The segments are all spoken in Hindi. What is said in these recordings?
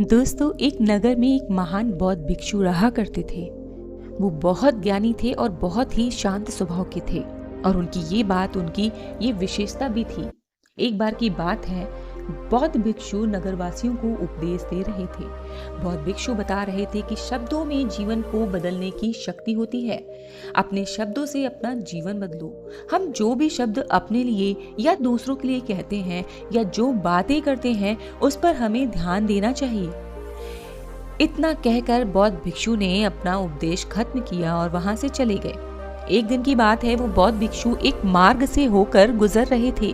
दोस्तों, एक नगर में एक महान बौद्ध भिक्षु रहा करते थे। वो बहुत ज्ञानी थे और बहुत ही शांत स्वभाव के थे और उनकी ये विशेषता भी थी। एक बार की बात है, बौद्ध भिक्षु नगरवासियों को उपदेश दे रहे थे। बौद्ध भिक्षु बता रहे थे कि शब्दों में जीवन को बदलने की शक्ति होती है। अपने शब्दों से अपना जीवन बदलो। हम जो भी शब्द अपने लिए या दूसरों के लिए कहते हैं या जो बातें करते हैं, उस पर हमें ध्यान देना चाहिए। इतना कहकर बौद्ध भिक्षु ने अपना उपदेश खत्म किया और वहां से चले गए। एक दिन की बात है, वो बौद्ध भिक्षु एक मार्ग से होकर गुजर रहे थे।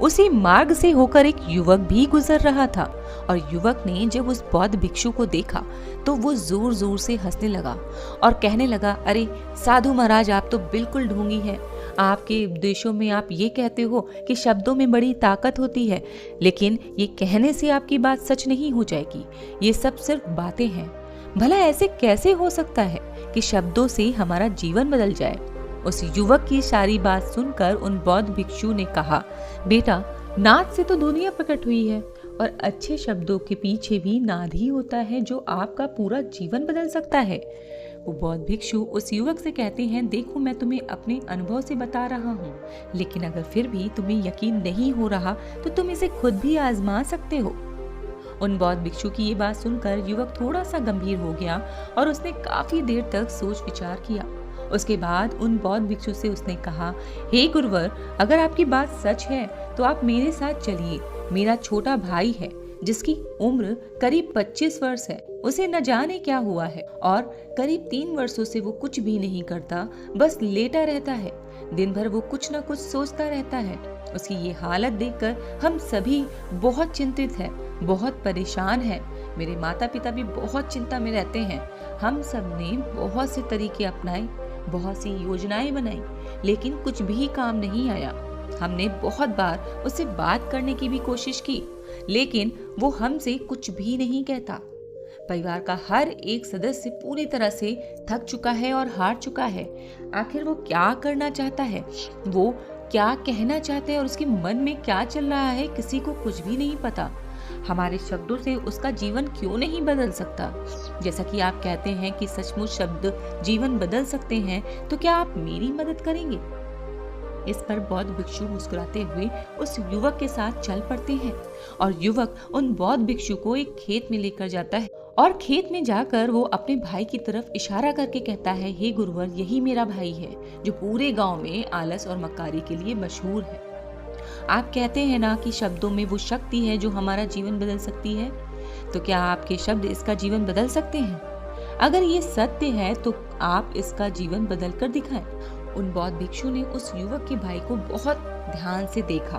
उसी मार्ग से होकर एक युवक भी गुजर रहा था और युवक ने जब उस बौद्ध भिक्षु को देखा तो वो जोर जोर से हंसने लगा और कहने लगा, अरे साधु महाराज, आप तो बिल्कुल ढोंगी हैं। आपके उपदेशों में आप ये कहते हो कि शब्दों में बड़ी ताकत होती है, लेकिन ये कहने से आपकी बात सच नहीं हो जाएगी। ये सब सिर्फ बातें हैं। भला ऐसे कैसे हो सकता है कि शब्दों से हमारा जीवन बदल जाए? उस युवक की सारी बात सुनकर उन बौद्ध भिक्षु ने कहा, बेटा, नाद से तो दुनिया प्रकट हुई है और अच्छे शब्दों के पीछे भी नाद ही होता है जो आपका पूरा जीवन बदल सकता है। वो बौद्ध भिक्षु उस युवक से कहते हैं, देखो, मैं तुम्हें अपने अनुभव से बता रहा हूँ, लेकिन अगर फिर भी तुम्हें यकीन नहीं हो रहा तो तुम इसे खुद भी आजमा सकते हो। उन बौद्ध भिक्षु की ये बात सुनकर युवक थोड़ा सा गंभीर हो गया और उसने काफी देर तक सोच विचार किया। उसके बाद उन बौद्ध भिक्षु से उसने कहा, हे गुरुवर, अगर आपकी बात सच है तो आप मेरे साथ चलिए। मेरा छोटा भाई है जिसकी उम्र करीब 25 वर्ष है। उसे न जाने क्या हुआ है और करीब 3 वर्षों से वो कुछ भी नहीं करता, बस लेटा रहता है। दिन भर वो कुछ न कुछ सोचता रहता है। उसकी ये हालत देखकर हम सभी बहुत चिंतित हैं, बहुत परेशान हैं। मेरे माता पिता भी बहुत चिंता में रहते हैं। हम सब ने बहुत से तरीके अपनाए, बहुत सी योजनाएं बनाई, लेकिन कुछ भी काम नहीं आया। हमने बहुत बार उससे बात करने की भी कोशिश की, लेकिन वो हमसे कुछ भी नहीं कहता। परिवार का हर एक सदस्य पूरी तरह से थक चुका है और हार चुका है। आखिर वो क्या करना चाहता है, वो क्या कहना चाहता है और उसके मन में क्या चल रहा है, किसी को कुछ भी नहीं पता। हमारे शब्दों से उसका जीवन क्यों नहीं बदल सकता? जैसा कि आप कहते हैं कि सचमुच शब्द जीवन बदल सकते हैं, तो क्या आप मेरी मदद करेंगे? इस पर बौद्ध भिक्षु मुस्कुराते हुए उस युवक के साथ चल पड़ते हैं और युवक उन बौद्ध भिक्षु को एक खेत में लेकर जाता है और खेत में जाकर वो अपने भाई की तरफ इशारा करके कहता है, हे गुरुवर, यही मेरा भाई है जो पूरे गांव में आलस और मक्कारी के लिए मशहूर है। आप कहते हैं ना कि शब्दों में वो शक्ति है जो हमारा जीवन बदल सकती है, तो क्या आपके शब्द इसका जीवन बदल सकते हैं? अगर ये सत्य है तो आप इसका जीवन बदल कर दिखाएं। उन बौद्ध भिक्षु ने उस युवक के भाई को बहुत ध्यान से देखा।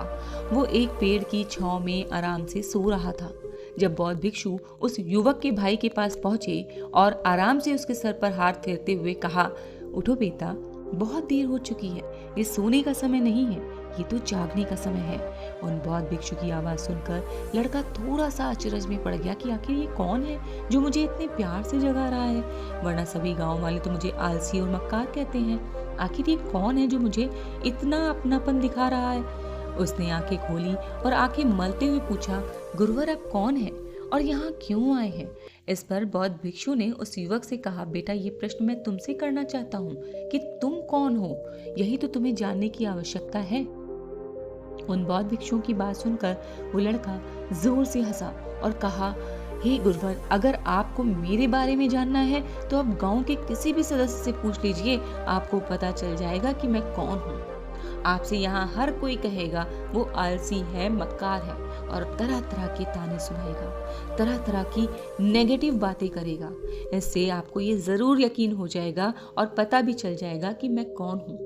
वो एक पेड़ की छांव में आराम से सो रहा था। जब बौद्ध भिक्षु उस युवक के भाई के पास पहुंचे और आराम से उसके सर पर हाथ फेरते हुए कहा, उठो बेटा, बहुत देर हो चुकी है, ये सोने का समय नहीं है, ये तो जागने का समय है। उन बौद्ध भिक्षु की आवाज सुनकर लड़का थोड़ा सा अचरज में पड़ गया कि आखिर ये कौन है जो मुझे इतने प्यार से जगा रहा है, वरना सभी गांव वाले तो मुझे आलसी और मक्कार कहते हैं। आखिर ये कौन है जो मुझे इतना अपनापन दिखा रहा है? उसने आंखें खोली और आंखें मलते हुए पूछा, गुरुवर, आप कौन है और यहाँ क्यों आए हैं? इस पर बौद्ध भिक्षु ने उस युवक से कहा, बेटा, ये प्रश्न मैं तुमसे करना चाहता हूँ कि तुम कौन हो, यही तो तुम्हें जानने की आवश्यकता है। उन बौद्ध भिक्षुओं की बात सुनकर वो लड़का जोर से हंसा और कहा, हे गुरुवर, अगर आपको मेरे बारे में जानना है तो आप गांव के किसी भी सदस्य से पूछ लीजिए, आपको पता चल जाएगा कि मैं कौन हूँ। आपसे यहाँ हर कोई कहेगा वो आलसी है, मक्कार है और तरह तरह के ताने सुनाएगा, तरह तरह की नेगेटिव बातें करेगा। इससे आपको ये जरूर यकीन हो जाएगा और पता भी चल जाएगा कि मैं कौन हूँ।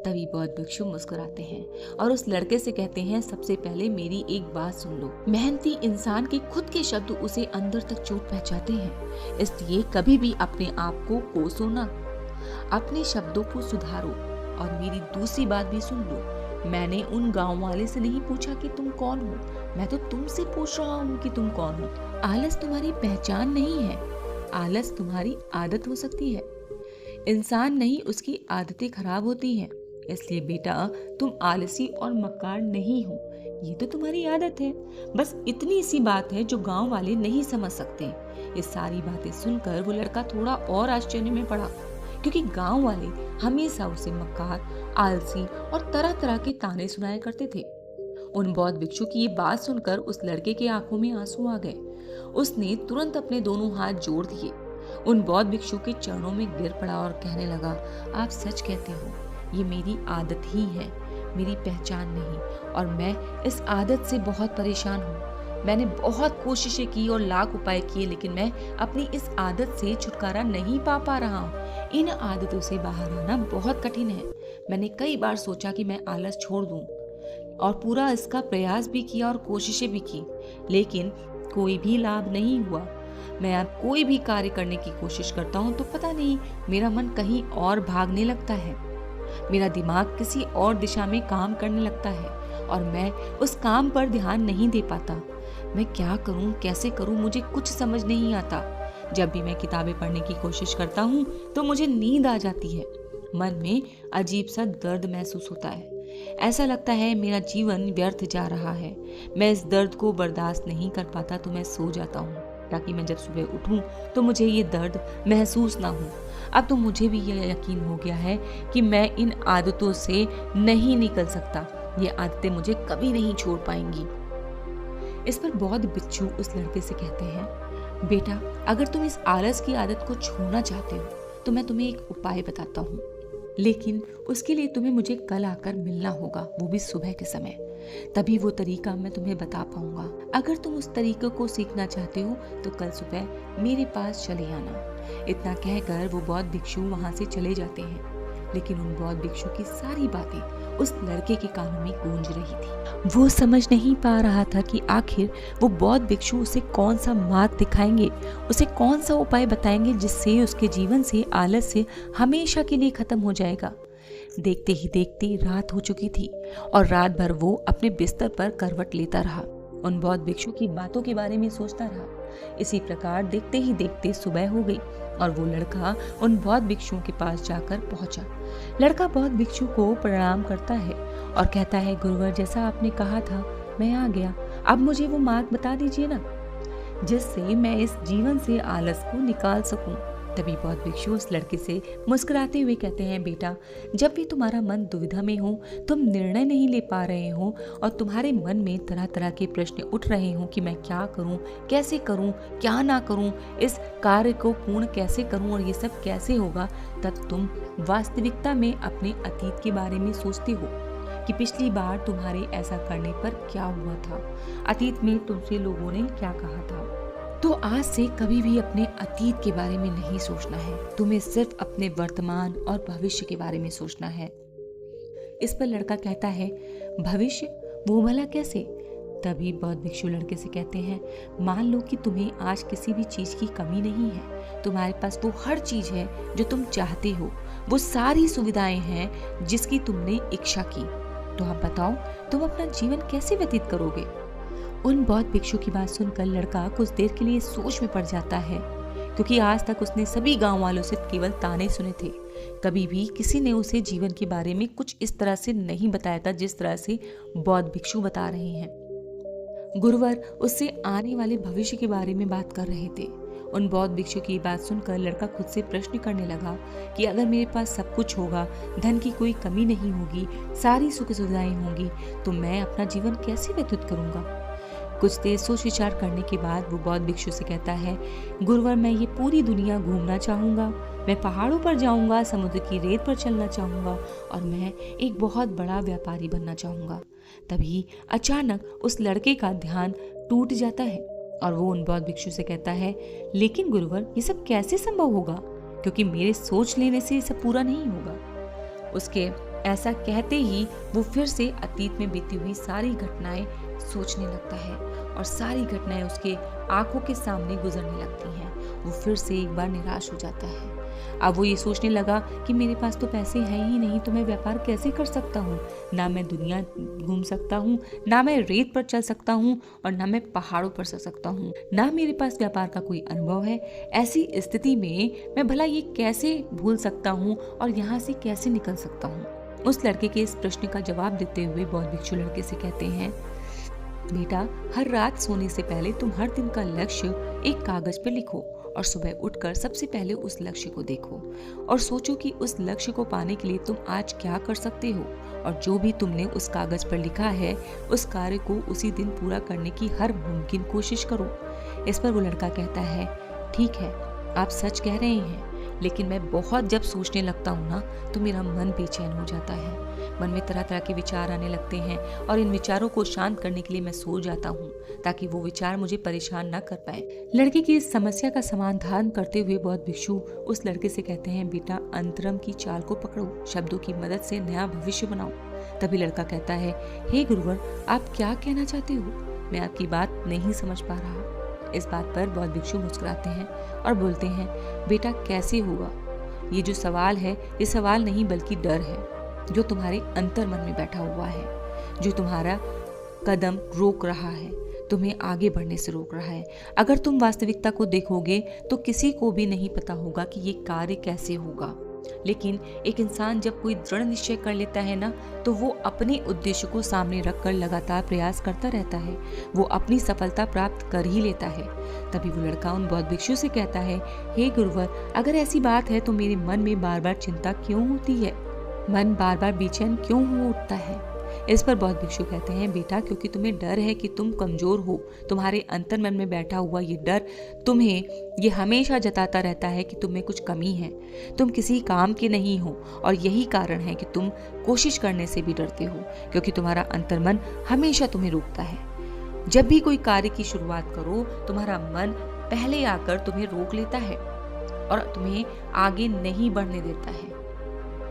तभी बौद्ध भिक्षु मुस्कुराते हैं और उस लड़के से कहते हैं, सबसे पहले मेरी एक बात सुन लो। मेहनती इंसान के खुद के शब्द उसे अंदर तक चोट पहुंचाते हैं, इसलिए कभी भी अपने आप को कोसो ना, अपने शब्दों को सुधारो। और मेरी दूसरी बात भी सुन लो, मैंने उन गांव वाले से नहीं पूछा कि तुम कौन हो, मैं तो तुमसे पूछ रहा हूँ कि तुम कौन हो। आलस तुम्हारी पहचान नहीं है, आलस तुम्हारी आदत हो सकती है। इंसान नहीं, उसकी आदतें खराब होती हैं। इसलिए बेटा, तुम आलसी और मक्कार नहीं हो, ये तो तुम्हारी आदत है। बस इतनी सी बात है जो गांव वाले नहीं समझ सकते। ये सारी बातें सुनकर वो लड़का थोड़ा और आश्चर्य में पड़ा, क्योंकि गांव वाले हमेशा उसे मक्कार, आलसी और तरह तरह के ताने सुनाया करते थे। उन बौद्ध भिक्षु की ये बात सुनकर उस लड़के के आंखों में आंसू आ गए। उसने तुरंत अपने दोनों हाथ जोड़ दिए, उन बौद्ध भिक्षु के चरणों में गिर पड़ा और कहने लगा, आप सच कहते हो, ये मेरी आदत ही है, मेरी पहचान नहीं, और मैं इस आदत से बहुत परेशान हूँ। मैंने बहुत कोशिशें की और लाख उपाय किए, लेकिन मैं अपनी इस आदत से छुटकारा नहीं पा रहा हूँ। इन आदतों से बाहर आना बहुत कठिन है। मैंने कई बार सोचा कि मैं आलस छोड़ दूं और पूरा इसका प्रयास भी किया और कोशिशें भी की, लेकिन कोई भी लाभ नहीं हुआ। मैं अब कोई भी कार्य करने की कोशिश करता हूँ तो पता नहीं मेरा मन कहीं और भागने लगता है, मेरा दिमाग किसी और दिशा में काम करने लगता है और मैं उस काम पर ध्यान नहीं दे पाता। मैं क्या करूं, कैसे करूं, मुझे कुछ समझ नहीं आता। जब भी मैं किताबें पढ़ने की कोशिश करता हूं तो मुझे नींद आ जाती है। मन में अजीब सा दर्द महसूस होता है। ऐसा लगता है मेरा जीवन व्यर्थ जा रहा है। मैं इस दर्द को बर्दाश्त नहीं कर पाता तो मैं सो जाता हूँ, ताकि मैं जब सुबह उठूं तो मुझे ये दर्द महसूस ना हो। अब तो मुझे भी यह यकीन हो गया है कि मैं इन आदतों से नहीं निकल सकता। ये आदतें मुझे कभी नहीं छोड़ पाएंगी। इस पर बौद्ध भिक्षु उस लड़के से कहते हैं, बेटा, अगर तुम इस आलस की आदत को छोड़ना चाहते हो तो मैं तुम्हें एक उपाय बताता हूँ, लेकिन उसके लिए तुम्हें मुझे कल आकर मिलना होगा, वो भी सुबह के समय। तभी वो तरीका मैं तुम्हें बता पाऊंगा। अगर तुम उस तरीके को सीखना चाहते हो तो कल सुबह मेरे पास चले आना। इतना कहकर वो बौद्ध भिक्षु वहां से चले जाते हैं, लेकिन उन बौद्ध भिक्षु की सारी बातें उस लड़के के कानों में गूंज रही थी। वो समझ नहीं पा रहा था कि आखिर वो बौद्ध भिक्षु उसे कौन सा मार्ग दिखाएंगे, उसे कौन सा उपाय बताएंगे जिससे उसके जीवन से आलस से हमेशा के लिए खत्म हो जाएगा। देखते ही देखते रात हो चुकी थी और रात भर वो अपने बिस्तर पर करवट लेता रहा, उन बौद्ध भिक्षु की बातों के बारे में सोचता रहा। इसी प्रकार देखते ही देखते सुबह हो गई और वो लड़का उन बौद्ध भिक्षुओं के पास जाकर पहुंचा। लड़का बौद्ध भिक्षु को प्रणाम करता है और कहता है, गुरुवर, जैसा आपने कहा था मैं आ गया, अब मुझे वो मार्ग बता दीजिए ना, जिससे मैं इस जीवन से आलस को निकाल सकूं। तभी बौद्ध भिक्षु उस लड़के से मुस्कुराते हुए कहते हैं, बेटा, जब भी तुम्हारा मन दुविधा में हो, तुम निर्णय नहीं ले पा रहे हो और तुम्हारे मन में तरह तरह के प्रश्न उठ रहे हो कि मैं क्या करूं, कैसे करूं, क्या ना करूं, इस कार्य को पूर्ण कैसे करूं और ये सब कैसे होगा, तब तुम वास्तविकता में अपने अतीत के बारे में सोचते हो कि पिछली बार तुम्हारे ऐसा करने पर क्या हुआ था, अतीत में तुमसे लोगों ने क्या कहा था। तो आज से कभी भी अपने अतीत के बारे में नहीं सोचना है, तुम्हें सिर्फ अपने वर्तमान और भविष्य के बारे में सोचना है। इस पर लड़का कहता है, भविष्य, वो भला कैसे? तभी बौद्ध भिक्षु लड़के से कहते हैं, मान लो कि तुम्हें आज किसी भी चीज की कमी नहीं है, तुम्हारे पास वो हर चीज है जो तुम चाहते हो, वो सारी सुविधाएं हैं जिसकी तुमने इच्छा की, तो आप बताओ तुम अपना जीवन कैसे व्यतीत करोगे? उन बौद्ध भिक्षु की बात सुनकर लड़का कुछ देर के लिए सोच में पड़ जाता है, क्योंकि आज तक उसने सभी गांव वालों से केवल ताने सुने थे। कभी भी किसी ने उसे जीवन के बारे में कुछ इस तरह से नहीं बताया था जिस तरह से बौद्ध भिक्षु बता रहे हैं। गुरुवर उससे आने वाले भविष्य के बारे में बात कर रहे थे। उन बौद्ध भिक्षु की बात सुनकर लड़का खुद से प्रश्न करने लगा कि अगर मेरे पास सब कुछ होगा, धन की कोई कमी नहीं होगी, सारी सुख सुविधाएं होंगी, तो मैं अपना जीवन कैसे व्यतीत करूंगा? कुछ देर सोच विचार करने के बाद वो बौद्ध भिक्षु से कहता है, गुरुवर, मैं ये पूरी दुनिया घूमना चाहूंगा, मैं पहाड़ों पर जाऊंगा, समुद्र की रेत पर चलना चाहूंगा और मैं एक बहुत बड़ा व्यापारी बनना चाहूंगा। तभी अचानक उस लड़के का ध्यान टूट जाता है और वो उन बौद्ध भिक्षु से कहता है, लेकिन गुरुवर, ये सब कैसे संभव होगा, क्योंकि मेरे सोच लेने से ये सब पूरा नहीं होगा। उसके ऐसा कहते ही वो फिर से अतीत में बीती हुई सारी घटनाएं सोचने लगता है और सारी घटनाएं उसके आंखों के सामने गुजरने लगती हैं। वो फिर से एक बार निराश हो जाता है। अब वो ये सोचने लगा कि मेरे पास तो पैसे हैं ही नहीं, तो मैं व्यापार कैसे कर सकता हूँ? ना मैं दुनिया घूम सकता हूँ, ना मैं रेत पर चल सकता हूँ और ना मैं पहाड़ों पर चल सकता हूँ, ना मेरे पास व्यापार का कोई अनुभव है। ऐसी स्थिति में मैं भला ये कैसे भूल सकता हूँ और यहाँ से कैसे निकल सकता हूँ? उस लड़के के इस प्रश्न का जवाब देते हुए बौद्ध भिक्षु लड़के से कहते हैं, बेटा, हर रात सोने से पहले तुम हर दिन का लक्ष्य एक कागज पर लिखो और सुबह उठकर सबसे पहले उस लक्ष्य को देखो और सोचो कि उस लक्ष्य को पाने के लिए तुम आज क्या कर सकते हो, और जो भी तुमने उस कागज पर लिखा है उस कार्य को उसी दिन पूरा करने की हर मुमकिन कोशिश करो। इस पर वो लड़का कहता है, ठीक है, आप सच कह रहे हैं, लेकिन मैं बहुत जब सोचने लगता हूँ ना तो मेरा मन बेचैन हो जाता है। मन में तरह तरह के विचार आने लगते हैं और इन विचारों को शांत करने के लिए मैं सो जाता हूँ ताकि वो विचार मुझे परेशान ना कर पाए। लड़के की इस समस्या का समाधान करते हुए बौद्ध भिक्षु उस लड़के से कहते हैं, बेटा, अंतरम की चाल को पकड़ो, शब्दों की मदद से नया भविष्य बनाओ। तभी लड़का कहता है, हे गुरुवर, आप क्या कहना चाहते हो? मैं आपकी बात नहीं समझ पा रहा। इस बात पर बौद्ध भिक्षु मुस्कुराते हैं और बोलते हैं, बेटा, कैसे होगा? ये जो सवाल है ये सवाल नहीं बल्कि डर है जो तुम्हारे अंतर मन में बैठा हुआ है, जो तुम्हारा कदम रोक रहा है, तुम्हें आगे बढ़ने से रोक रहा है। अगर तुम वास्तविकता को देखोगे तो किसी को भी नहीं पता होगा कि ये कार्य कैसे होगा, लेकिन एक इंसान जब कोई दृढ़ निश्चय कर लेता है ना तो वो अपने उद्देश्य को सामने रखकर लगातार प्रयास करता रहता है, वो अपनी सफलता प्राप्त कर ही लेता है। तभी वो लड़का उन बौद्ध भिक्षु से कहता है, हे गुरुवर, अगर ऐसी बात है तो मेरे मन में बार बार चिंता क्यों होती है, मन बार बार बेचैन क्यों हो उठता है? इस पर बौद्ध भिक्षु कहते हैं, बेटा, क्योंकि तुम्हें डर है कि तुम कमजोर हो। तुम्हारे अंतर मन में बैठा हुआ ये डर तुम्हें ये हमेशा जताता रहता है कि तुम में कुछ कमी है, तुम किसी काम के नहीं हो, और यही कारण है कि तुम कोशिश करने से भी डरते हो, क्योंकि तुम्हारा अंतर मन हमेशा तुम्हें रोकता है। जब भी कोई कार्य की शुरुआत करो तुम्हारा मन पहले आकर तुम्हें रोक लेता है और तुम्हें आगे नहीं बढ़ने देता है।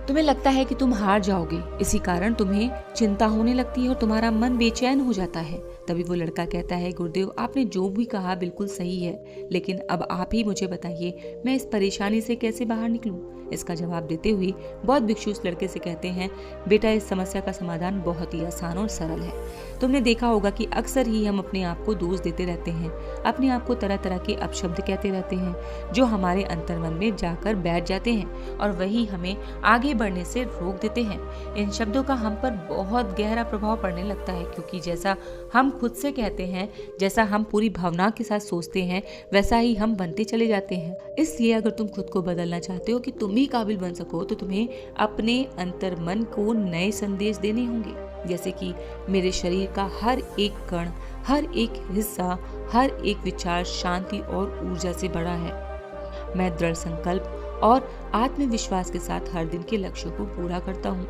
तुम्हें लगता है कि तुम हार जाओगे, इसी कारण तुम्हें चिंता होने लगती है और तुम्हारा मन बेचैन हो जाता है। तभी वो लड़का कहता है, गुरुदेव, आपने जो भी कहा बिल्कुल सही है, लेकिन अब आप ही मुझे बताइए मैं इस परेशानी से कैसे बाहर निकलूं? इसका जवाब देते हुए बौद्ध भिक्षु उस लड़के से कहते हैं, बेटा, इस समस्या का समाधान बहुत ही आसान और सरल है। तुमने देखा होगा कि अक्सर ही हम अपने आप को दोष देते रहते हैं, अपने आप को तरह तरह के अपशब्द कहते रहते हैं जो हमारे अंतर्मन में जाकर बैठ जाते हैं और वही हमें आगे बढ़ने से रोक देते हैं। इन शब्दों का हम पर बहुत गहरा प्रभाव पड़ने लगता है, क्योंकि जैसा हम खुद से कहते हैं, जैसा हम पूरी भावना के साथ सोचते हैं, वैसा ही हम बनते चले जाते हैं। इसलिए अगर तुम खुद को बदलना चाहते हो कि तुम भी काबिल बन सको तो तुम्हें अपने अंतर मन को नए संदेश देने होंगे, जैसे कि मेरे शरीर का हर एक कण, हर एक हिस्सा, हर एक विचार शांति और ऊर्जा से भरा है। मैं दृढ़ संकल्प और आत्मविश्वास के साथ हर दिन के लक्ष्यों को पूरा करता हूँ।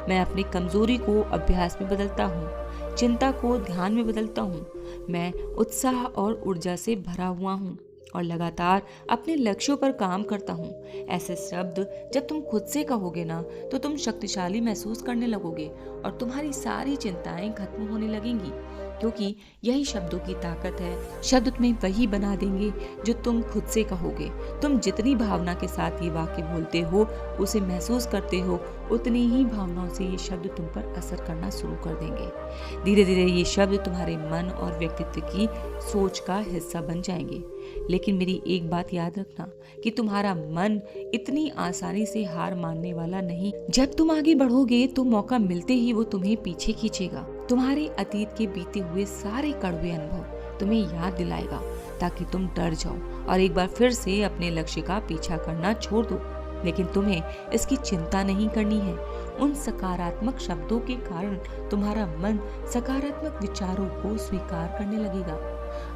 मैं अपनी कमजोरी को अभ्यास में बदलता हूँ, चिंता को ध्यान में बदलता हूँ। मैं उत्साह और ऊर्जा से भरा हुआ हूँ और लगातार अपने लक्ष्यों पर काम करता हूँ। ऐसे शब्द जब तुम खुद से कहोगे ना तो तुम शक्तिशाली महसूस करने लगोगे और तुम्हारी सारी चिंताएं खत्म होने लगेंगी, क्योंकि यही शब्दों की ताकत है। शब्द तुम्हें वही बना देंगे जो तुम खुद से कहोगे। तुम जितनी भावना के साथ ये वाक्य बोलते हो, उसे महसूस करते हो, उतनी ही भावनाओं से ये शब्द तुम पर असर करना शुरू कर देंगे। धीरे धीरे ये शब्द तुम्हारे मन और व्यक्तित्व की सोच का हिस्सा बन जाएंगे। लेकिन मेरी एक बात याद रखना कि तुम्हारा मन इतनी आसानी से हार मानने वाला नहीं। जब तुम आगे बढ़ोगे तो मौका मिलते ही वो तुम्हें पीछे खींचेगा। तुम्हारे अतीत के बीते हुए सारे कड़वे अनुभव तुम्हें याद दिलाएगा ताकि तुम डर जाओ और एक बार फिर से अपने लक्ष्य का पीछा करना छोड़ दो। लेकिन तुम्हें इसकी चिंता नहीं करनी है। उन सकारात्मक शब्दों के कारण तुम्हारा मन सकारात्मक विचारों को स्वीकार करने लगेगा।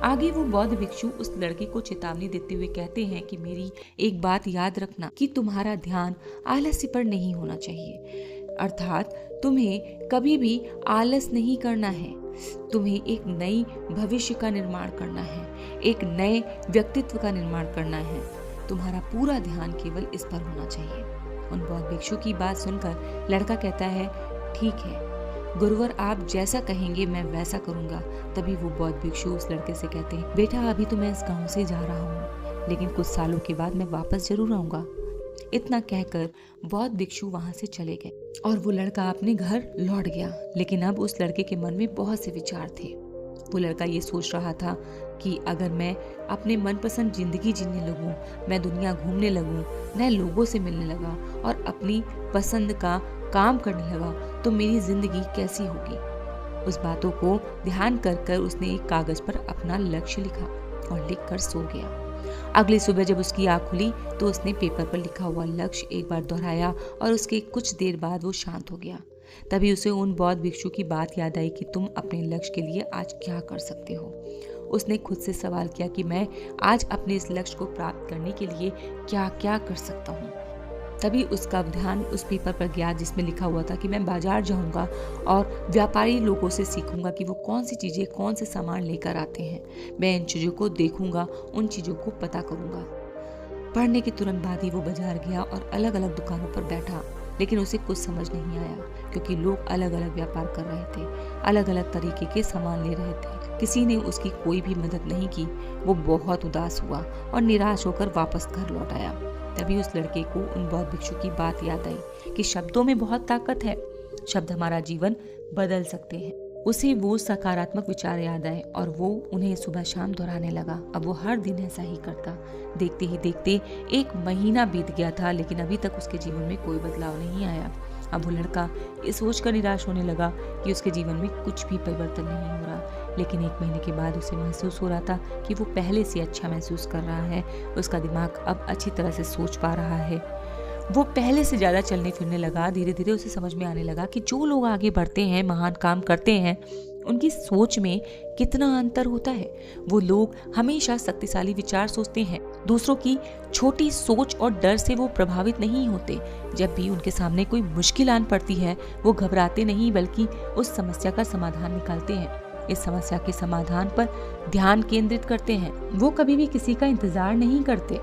आगे वो बौद्ध भिक्षु उस लड़के को चेतावनी देते हुए कहते हैं कि मेरी एक बात याद रखना कि तुम्हारा ध्यान आलस्य पर नहीं होना चाहिए, अर्थात तुम्हें कभी भी आलस नहीं करना है। तुम्हें एक नई भविष्य का निर्माण करना है, एक नए व्यक्तित्व का निर्माण करना है। तुम्हारा पूरा ध्यान केवल इस पर होना चाहिए। उन बौद्ध भिक्षु की बात सुनकर लड़का कहता है, ठीक है गुरुवर, आप जैसा कहेंगे मैं वैसा करूंगा। तभी वो बौद्ध भिक्षु उस लड़के से कहते हैं, बेटा, अभी तो मैं इस गांव से जा रहा हूँ, लेकिन कुछ सालों के बाद मैं वापस जरूर आऊंगा। इतना कहकर बौद्ध भिक्षु वहां से चले गए और वो लड़का अपने घर लौट गया। लेकिन अब उस लड़के के मन में बहुत से विचार थे। वो लड़का ये सोच रहा था कि अगर मैं अपने मनपसंद जिंदगी जीने लगूं, मैं दुनिया घूमने लगूं, नए लोगों से मिलने लगा और अपनी पसंद का काम करने लगा तो मेरी जिंदगी कैसी होगी। उस बातों को ध्यान कर कर उसने एक कागज पर अपना लक्ष्य लिखा और लिख कर सो गया। अगली सुबह जब उसकी आँख खुली तो उसने पेपर पर लिखा हुआ लक्ष्य एक बार दोहराया और उसके कुछ देर बाद वो शांत हो गया। तभी उसे उन बौद्ध भिक्षु की बात याद आई कि तुम अपने लक्ष्य के लिए आज क्या कर सकते हो। उसने खुद से सवाल किया कि मैं आज अपने इस लक्ष्य को प्राप्त करने के लिए क्या क्या कर सकता हूँ। तभी उसका ध्यान उस पेपर पर गया जिसमें लिखा हुआ था कि मैं बाजार जाऊंगा और व्यापारी लोगों से सीखूंगा कि वो कौन सी चीज़ें कौन से सामान लेकर आते हैं। मैं इन चीज़ों को देखूंगा, उन चीज़ों को पता करूंगा। पढ़ने के तुरंत बाद ही वो बाजार गया और अलग अलग दुकानों पर बैठा, लेकिन उसे कुछ समझ नहीं आया क्योंकि लोग अलग अलग व्यापार कर रहे थे, अलग अलग तरीके के सामान ले रहे थे। किसी ने उसकी कोई भी मदद नहीं की। वो बहुत उदास हुआ और निराश होकर वापस घर लौट आया। तभी उस लड़के को उन बौद्ध भिक्षु की बात याद आई कि शब्दों में बहुत ताकत है, शब्द हमारा जीवन बदल सकते हैं। उसे वो सकारात्मक विचार याद आए और वो उन्हें सुबह शाम दोहराने लगा। अब वो हर दिन ऐसा ही करता। देखते ही देखते 1 महीना बीत गया था, लेकिन अभी तक उसके जीवन में कोई बदलाव नहीं आया। अब वो लड़का इस सोच कर निराश होने लगा कि उसके जीवन में कुछ भी परिवर्तन नहीं हो रहा। लेकिन 1 महीने के बाद उसे महसूस हो रहा था कि वो पहले से अच्छा महसूस कर रहा है। उसका दिमाग अब अच्छी तरह से सोच पा रहा है। वो पहले से ज़्यादा चलने फिरने लगा। धीरे धीरे उसे समझ में आने लगा कि जो लोग आगे बढ़ते हैं, महान काम करते हैं, उनकी सोच में कितना अंतर होता है। वो लोग हमेशा शक्तिशाली विचार सोचते हैं। दूसरों की छोटी सोच और डर से वो प्रभावित नहीं होते। जब भी उनके सामने कोई मुश्किल आन पड़ती है, वो घबराते नहीं बल्कि उस समस्या का समाधान निकालते हैं। इस समस्या के समाधान पर ध्यान केंद्रित करते हैं। वो कभी भी किसी का इंतजार नहीं करते।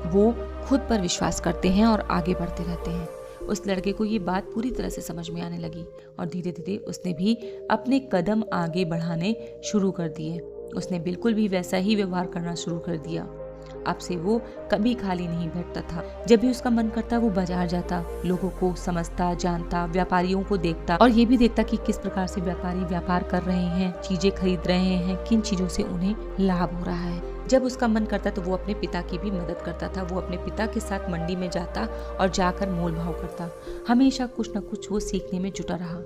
वो खुद पर विश्वास करते हैं और आगे बढ़ते रहते हैं। उस लड़के को ये बात पूरी तरह से समझ में आने लगी और धीरे धीरे उसने भी अपने कदम आगे बढ़ाने शुरू कर दिए। उसने बिल्कुल भी वैसा ही व्यवहार करना शुरू कर दिया। अब से वो कभी खाली नहीं बैठता था। जब भी उसका मन करता वो बाजार जाता, लोगों को समझता, जानता, व्यापारियों को देखता और ये भी देखता कि किस प्रकार से व्यापारी व्यापार कर रहे हैं, चीजें खरीद रहे हैं, किन चीजों से उन्हें लाभ हो रहा है। जब उसका मन करता तो वो अपने पिता की भी मदद करता था। वो अपने पिता के साथ मंडी में जाता और जाकर मोल भाव करता। हमेशा कुछ न कुछ वो सीखने में जुटा रहा।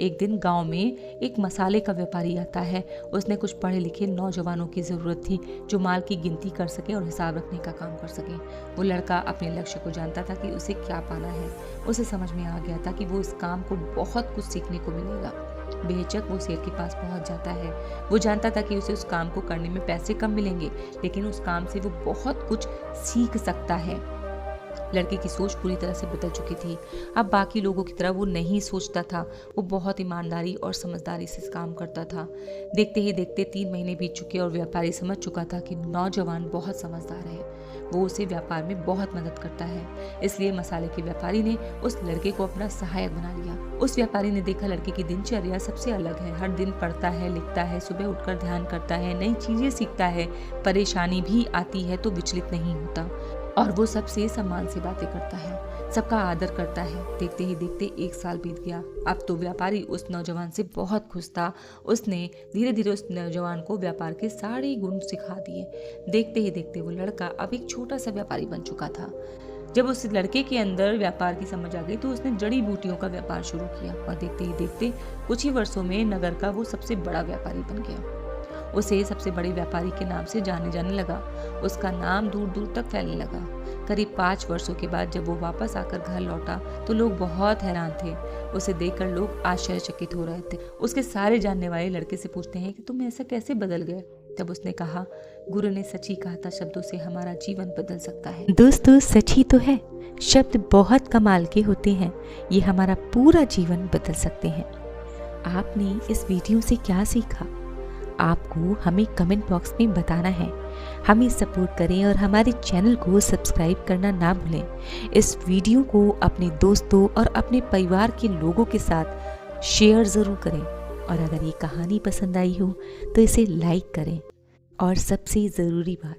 एक दिन गांव में एक मसाले का व्यापारी आता है। उसने कुछ पढ़े लिखे नौजवानों की जरूरत थी जो माल की गिनती कर सके और हिसाब रखने का काम कर सके। वो लड़का अपने लक्ष्य को जानता था कि उसे क्या पाना है। उसे समझ में आ गया था कि वो इस काम को बहुत कुछ सीखने को मिलेगा। बेहिचक वो सेठ के पास पहुंच जाता है। वो जानता था कि उसे उस काम को करने में पैसे कम मिलेंगे, लेकिन उस काम से वो बहुत कुछ सीख सकता है। लड़के की सोच पूरी तरह से बदल चुकी थी। अब बाकी लोगों की तरह वो नहीं सोचता था। वो बहुत ईमानदारी और समझदारी से काम करता था। देखते ही देखते 3 महीने बीत चुके और व्यापारी समझ चुका था कि नौजवान बहुत समझदार है। वो उसे व्यापार में बहुत मदद करता है। इसलिए मसाले के व्यापारी ने उस लड़के को अपना सहायक बना लिया। उस व्यापारी ने देखा लड़के की दिनचर्या सबसे अलग है। हर दिन पढ़ता है, लिखता है, सुबह उठकर ध्यान करता है, नई चीजें सीखता है, परेशानी भी आती है तो विचलित नहीं होता और वो सबसे सम्मान से बातें करता है, सबका आदर करता है। देखते ही देखते 1 साल बीत गया। अब तो व्यापारी उस नौजवान से बहुत खुश था। उसने धीरे धीरे उस नौजवान को व्यापार के सारे गुण सिखा दिए। देखते ही देखते वो लड़का अब एक छोटा सा व्यापारी बन चुका था। जब उस लड़के के अंदर व्यापार की समझ आ गई तो उसने जड़ी बूटियों का व्यापार शुरू किया और देखते ही देखते कुछ ही वर्षों में नगर का वो सबसे बड़ा व्यापारी बन गया। उसे सबसे बड़े व्यापारी के नाम से जाने लगा। उसका नाम दूर दूर तक फैलने लगा। करीब 5 वर्षों के बाद जब वो वापस आकर घर लौटा तो लोग बहुत हैरान थे। उसे देखकर लोग आश्चर्यचकित हो रहे थे। उसके सारे जानने वाले लड़के से पूछते हैं कि तुम ऐसा कैसे बदल गए। तब उसने कहा, गुरु ने सच ही कहा था, शब्दों से हमारा जीवन बदल सकता है। दोस्तों सच ही तो है, शब्द बहुत कमाल के होते हैं। ये हमारा पूरा जीवन बदल सकते हैं। आपने इस वीडियो से क्या सीखा? आपको हमें कमेंट बॉक्स में बताना है। हमें सपोर्ट करें और हमारे चैनल को सब्सक्राइब करना ना भूलें। इस वीडियो को अपने दोस्तों और अपने परिवार के लोगों के साथ शेयर ज़रूर करें और अगर ये कहानी पसंद आई हो तो इसे लाइक करें। और सबसे ज़रूरी बात,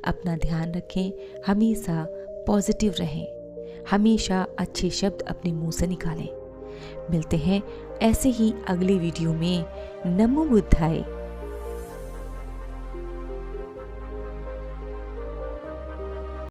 अपना ध्यान रखें, हमेशा पॉजिटिव रहें, हमेशा अच्छे शब्द अपने मुंह से निकालें। मिलते हैं ऐसे ही अगले वीडियो में। नमो बुद्धाय।